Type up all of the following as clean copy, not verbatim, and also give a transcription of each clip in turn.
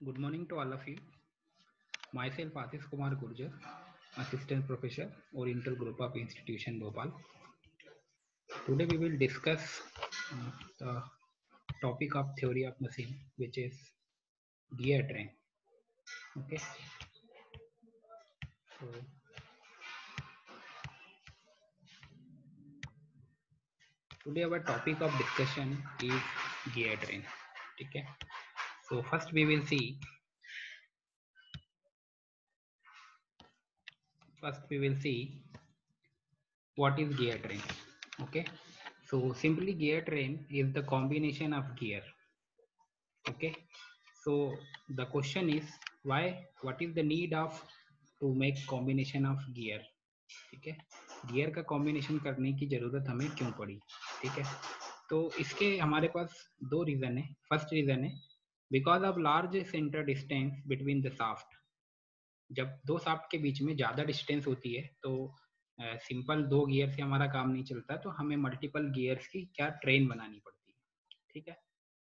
Good morning to all of you. Myself Atis Kumar Gurjar, Assistant Professor, Oriental Group of Institution Bhopal. Today we will discuss the topic of theory of machine, which is gear train. Okay, so today our topic of discussion is gear train. Okay, so first we will see what is gear train. Okay, so simply gear train is the combination of gear. Okay, so the question is why, what is the need of to make combination of gear. ठीक है, gear का combination करने की जरूरत हमें क्यों पड़ी. ठीक है, तो इसके हमारे पास दो रीजन है. फर्स्ट रीजन है because of large centre distance between the shaft. जब दो शाफ्ट के बीच में ज़्यादा डिस्टेंस होती है तो सिंपल दो गियर से हमारा काम नहीं चलता, तो हमें मल्टीपल गियर्स की क्या ट्रेन बनानी पड़ती है. ठीक है,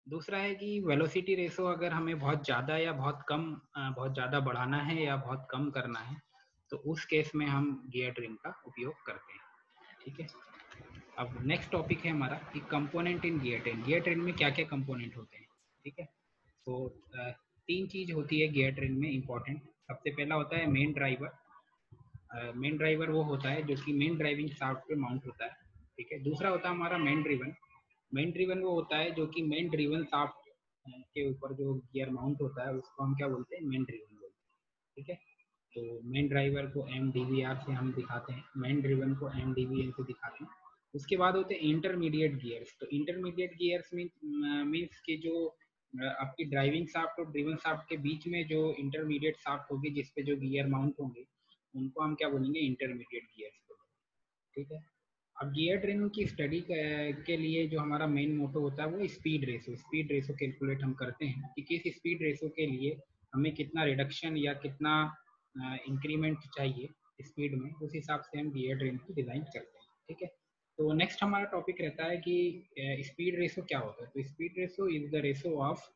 दूसरा है कि वेलोसिटी रेशो अगर हमें बहुत ज़्यादा या बहुत कम, बहुत ज़्यादा बढ़ाना है या बहुत कम करना है, तो उस केस में हम गियर ट्रेन का उपयोग करते हैं. ठीक है, अब नेक्स्ट टॉपिक है हमारा कि component in gear train. Gear train में क्या क्या कंपोनेंट होते हैं. ठीक है, तो तीन चीज़ होती है गियर ट्रेन में इम्पोर्टेंट. सबसे पहला होता है मेन ड्राइवर. मेन ड्राइवर वो होता है जो कि मेन ड्राइविंग शाफ्ट पे माउंट होता है. ठीक है, दूसरा होता है हमारा मेन ड्रिवन. मेन ड्रिवन वो होता है जो कि मेन ड्रिवन शाफ्ट के ऊपर जो गियर माउंट होता है उसको हम क्या बोलते हैं, मेन ड्रिवन बोलते हैं. ठीक है, तो मेन ड्राइवर को एम डी वी आर से हम दिखाते हैं, मेन ड्रिवन को एम डी वी एन से दिखाते हैं. उसके बाद होते हैं इंटरमीडिएट गियर्स. तो इंटरमीडिएट गियर्स मीन्स कि जो आपकी ड्राइविंग शाफ्ट और ड्रिवन शाफ्ट के बीच में जो इंटरमीडिएट शाफ्ट होगी जिसपे जो गियर माउंट होंगे उनको हम क्या बोलेंगे, इंटरमीडिएट गियर्स बोलेंगे. ठीक है, अब गियर ट्रेन की स्टडी के लिए जो हमारा मेन मोटो होता है वो स्पीड रेशो कैलकुलेट हम करते हैं कि किस स्पीड रेशो के लिए हमें कितना रिडक्शन या कितना इंक्रीमेंट चाहिए स्पीड में, उस हिसाब से हम गियर ट्रेन की डिज़ाइन करते हैं. ठीक है, तो नेक्स्ट हमारा टॉपिक रहता है कि स्पीड रेशो क्या होता है. तो speed ratio is the ratio of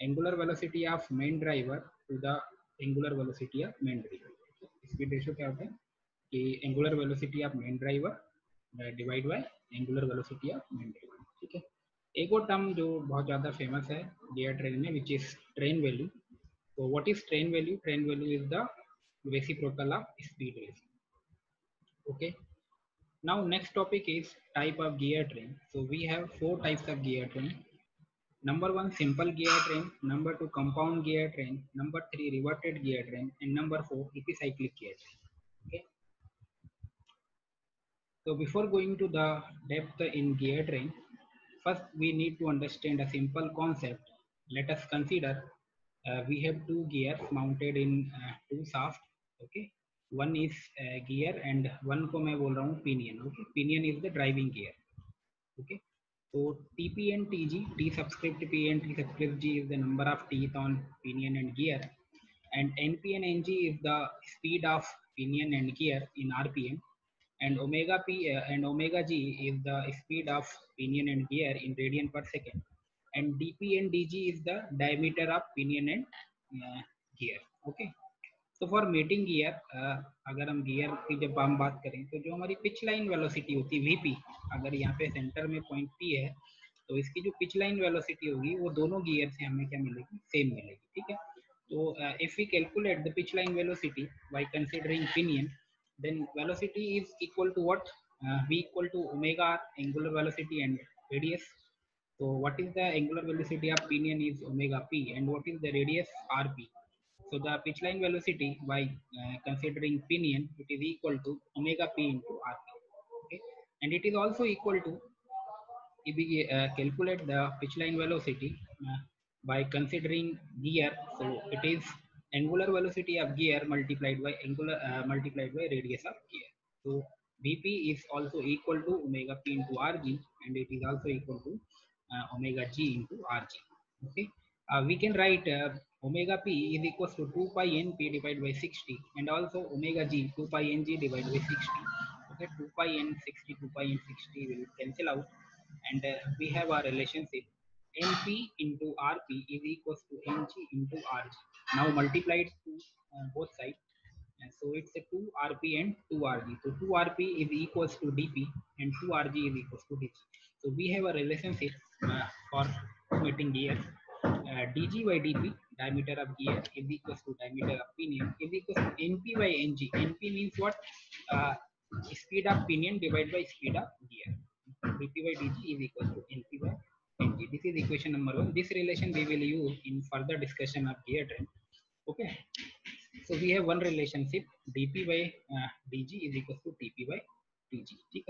angular velocity of main driver to the angular velocity of main driver. Speed ratio क्या होता है कि angular velocity of main driver divide by angular velocity of main driver. ठीक है, एक और term जो बहुत ज़्यादा फेमस है गियर ट्रेन में विच इज ट्रेन वैल्यू. तो what is train value. Train value is the reciprocal of speed ratio. Okay, now next topic is type of gear train. So we have four types of gear train. Number one, simple gear train. Number two, compound gear train. Number three, reverted gear train. And number four, epicyclic gear train. Okay, so before going to the depth in gear train, first we need to understand a simple concept. Let us consider we have two gears mounted in two shaft. Okay, one is gear and one को मैं बोल रहा हूँ pinion. Okay, pinion is the driving gear. Okay, so TP and TG, T subscript P and T subscript G is the number of teeth on pinion and gear, and NP and NG is the speed of pinion and gear in RPM, and omega P and omega G is the speed of pinion and gear in radian per second, and DP and DG is the diameter of pinion and gear. Okay, तो for mating gear, अगर हम gear की जब हम बात करें तो जो हमारी पिच लाइन वेलोसिटी होती है वीपी, अगर यहाँ पे सेंटर में पॉइंट पी है तो इसकी जो पिच लाइन वेलोसिटी होगी वो दोनों गियर से हमें क्या मिलेगी, सेम मिलेगी. ठीक है, तो if we calculate the pitch line velocity by considering pinion, then velocity is equal to what, v equal to omega r, angular velocity and radius. So what is the angular velocity of pinion is omega p, and what is the radius rp. So the pitch line velocity by considering pinion, it is equal to omega p into rp. Okay, and it is also equal to, if we calculate the pitch line velocity by considering gear, so it is angular velocity of gear multiplied by radius of gear. So Vp is also equal to omega p into Rg, and it is also equal to omega g into Rg. Okay, we can write omega p is equals to 2 pi np divided by 60, and also omega g 2 pi ng divided by 60. Okay, 2 pi n 60, 2 pi n 60 will cancel out, and we have our relationship NP into RP is equals to NG into RG. Now multiply it to both sides. So it's a 2 RP and 2 RG. So 2 RP is equals to DP and 2 RG is equals to DG. So we have a relationship for meeting gears. DG by DP, diameter of gear, is equals to diameter of pinion, is equals to NP by NG. NP means what? Speed of pinion divided by speed of gear. DP by DG is equals to NP by NG. This is equation number 1. This relation we will use in further discussion of gear train. Okay. So we have one relationship, dP by dg is equals to dP by dg. Okay.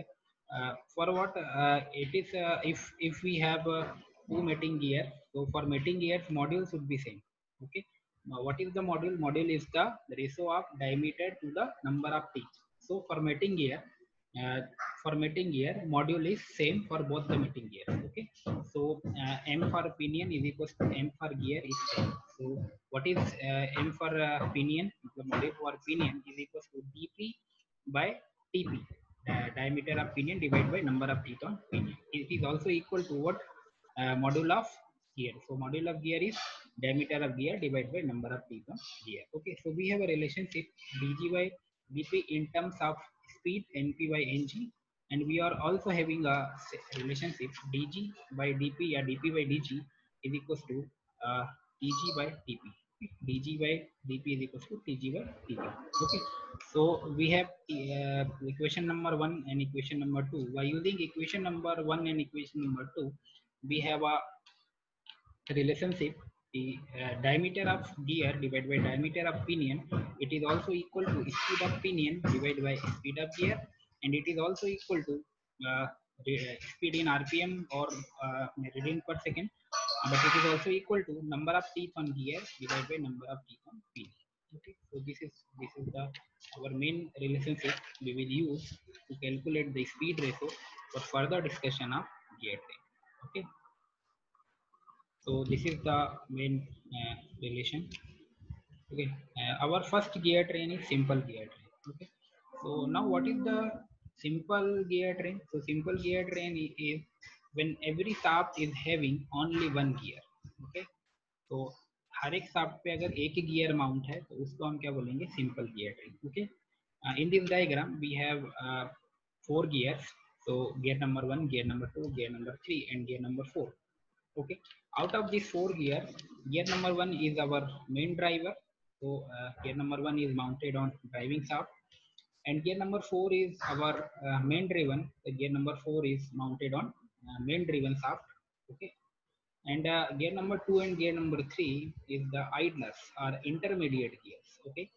For what it is, if we have two mating gear, so for mating gears module should be same. Okay. Now what is the module? Module is the ratio of diameter to the number of teeth. So for mating gear, uh, module is same for both the mating gears. Okay. So m for pinion is equals to m for gear is same. So what is m for pinion? The module for pinion is equals to dp by tp, diameter of pinion divided by number of teeth on pinion. It is also equal to what? Module of gear. So module of gear is diameter of gear divided by number of teeth on gear. Okay, so we have a relationship dg by dp in terms of speed, np by ng, and we are also having a relationship dg by dp or dp by dg is equals to dg by dp. dg by dp is equals to dg by dp. Okay, so we have equation number 1 and equation number 2. By using equation number 1 and equation number 2, we have a relationship, the diameter of gear divided by diameter of pinion, it is also equal to speed of pinion divided by speed of gear, and it is also equal to uh, speed in rpm or radian per second, but it is also equal to number of teeth on gear divided by number of teeth on pinion. Okay, so this is the our main relationship we will use to calculate the speed ratio for further discussion of gear train. Okay, so this is the main relation. Okay, our first gear train is simple gear train. Okay, so now what is the simple gear train? So simple gear train is when every shaft is having only one gear. Okay, तो हर एक shaft पे अगर एक ही gear mount है तो उसको हम क्या बोलेंगे? Simple gear train. Okay, in this diagram we have 4 gears. So gear number 1, gear number 2, gear number 3 and gear number 4. Okay, out of these 4 gears, gear number 1 is our main driver. So gear number 1 is mounted on driving shaft, and gear number 4 is our main driven. The gear number 4 is mounted on main driven shaft. Okay, and gear number 2 and gear number 3 is the idlers or intermediate gears. Okay,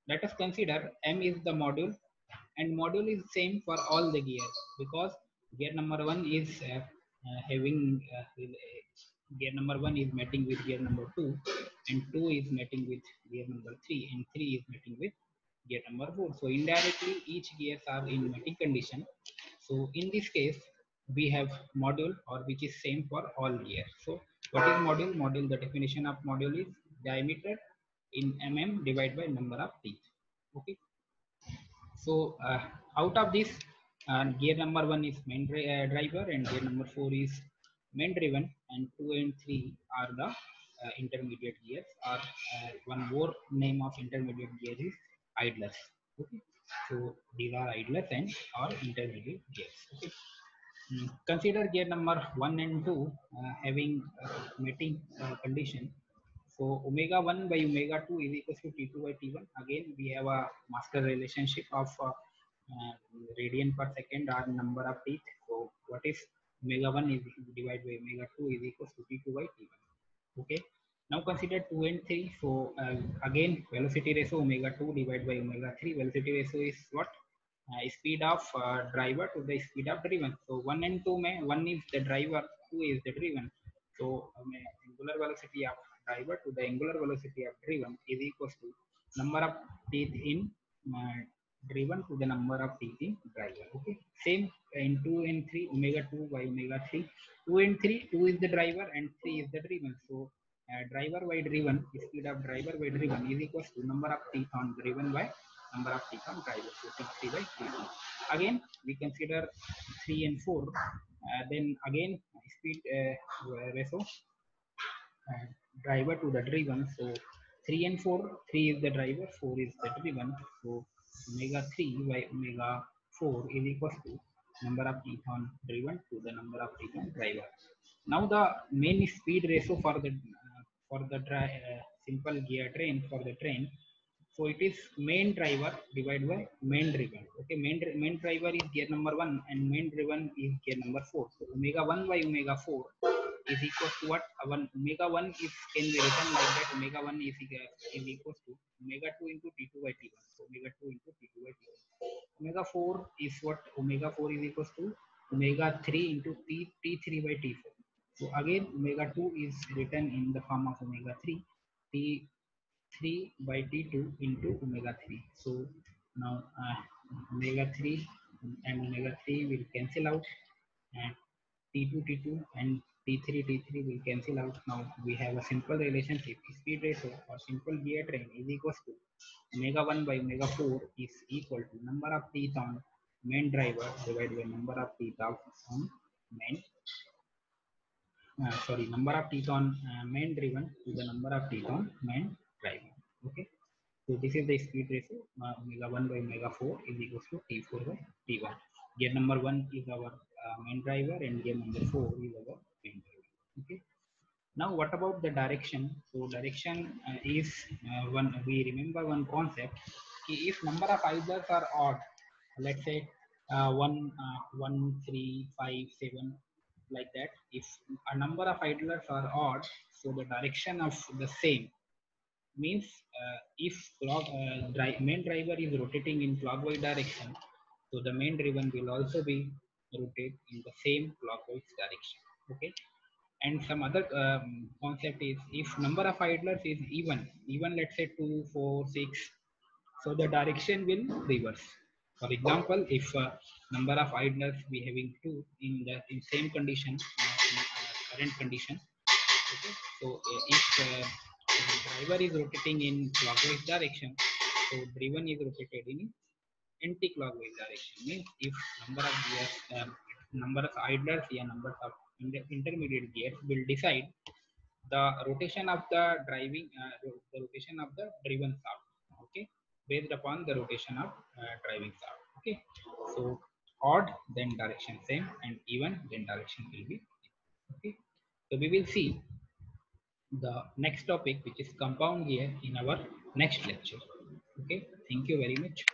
let us consider m is the module, and module is same for all the gears, because gear number 1 is having gear number 1 is mating with gear number 2, and 2 is mating with gear number 3, and 3 is mating with gear number 4. So indirectly each gears are in mating condition. So in this case we have module, or which is same for all gears. So what is module? Module, the definition of module is diameter in mm divided by number of teeth. Okay, so out of this, gear number 1 is main driver, and gear number 4 is main driven, and 2 and 3 are the intermediate gears, or one more name of intermediate gear is idlers. Okay, so these are idlers and or intermediate gears. Okay. Consider gear number 1 and 2 having mating condition. So omega 1 by omega 2 is equal to T2 by T1. Again, we have a master relationship of radian per second or number of teeth. So what is omega 1 is divided by omega 2 is equal to T2 by T1. Okay. Now consider 2 and 3. So again, velocity ratio omega 2 divided by omega 3. Velocity ratio is what? Speed of driver to the speed of driven. So 1 and 2 mein 1 is the driver, 2 is the driven. So angular velocity of driver to the angular velocity of driven is equals to number of teeth in driven to the number of teeth in driver. Okay, same in 2 and 3, omega 2 by omega 3. 2 and 3, 2 is the driver and 3 is the driven. So driver by driven, speed of driver by driven is equals to number of teeth on driven by number of teeth on driver. So T3 by T2. Again, we consider 3 and 4. Then again speed ratio, driver to the driven. So 3 and 4, 3 is the driver, 4 is the driven. So omega 3 by omega 4 is equals to number of teeth on driven to the number of teeth on driver. Now the main speed ratio for the simple gear train for the train. So it is main driver divided by main driven. Okay, main driver is gear number 1 and main driven is gear number 4. So omega 1 by omega 4 is equals to what? One omega 1 is can be written like that. Omega 1 is equals to omega 2 into T2 by T1. So omega 2 into T2 by T1. Omega 4 is what? Omega 4 is equals to omega 3 into T3 by T4. So again omega 2 is written in the form of omega 3 T3 by T2 into omega 3. So now omega 3 and omega 3 will cancel out, and T2 T2 and T3 T3 will cancel out. Now we have a simple relationship. Speed ratio or simple gear train is equals to omega 1 by omega 4 is equal to number of teeth on main driver divided by number of teeth on main number of teeth on main driven to the number of teeth on main driver. Okay, so this is the speed ratio. Omega 1 by omega 4 is equals to T4 by T1. Gear number 1 is our main driver and gear number 4 is our main driver. Okay, now what about the direction? So direction is one, we remember one concept. If number of idlers are odd, let's say 1 3 5 7, like that. If a number of idlers are odd, so the direction of the same means if main driver is rotating in clockwise direction, so the main driven will also be rotate in the same clockwise direction. Okay, and some other concept is if number of idlers is even let's say 2 4 6, so the direction will reverse. For example, if number of idlers we having 2 in same condition, in current condition. Okay, so if the driver is rotating in clockwise direction, so driven is rotated in anti-clockwise direction. Means if number of gears, number of idlers, yeah, numbers of intermediate gears will decide the rotation of the the rotation of the driven shaft. Okay, based upon the rotation of driving shaft. Okay, so odd then direction same, and even then direction will be. Okay, so we will see the next topic, which is compound gear, in our next lecture. Okay, thank you very much.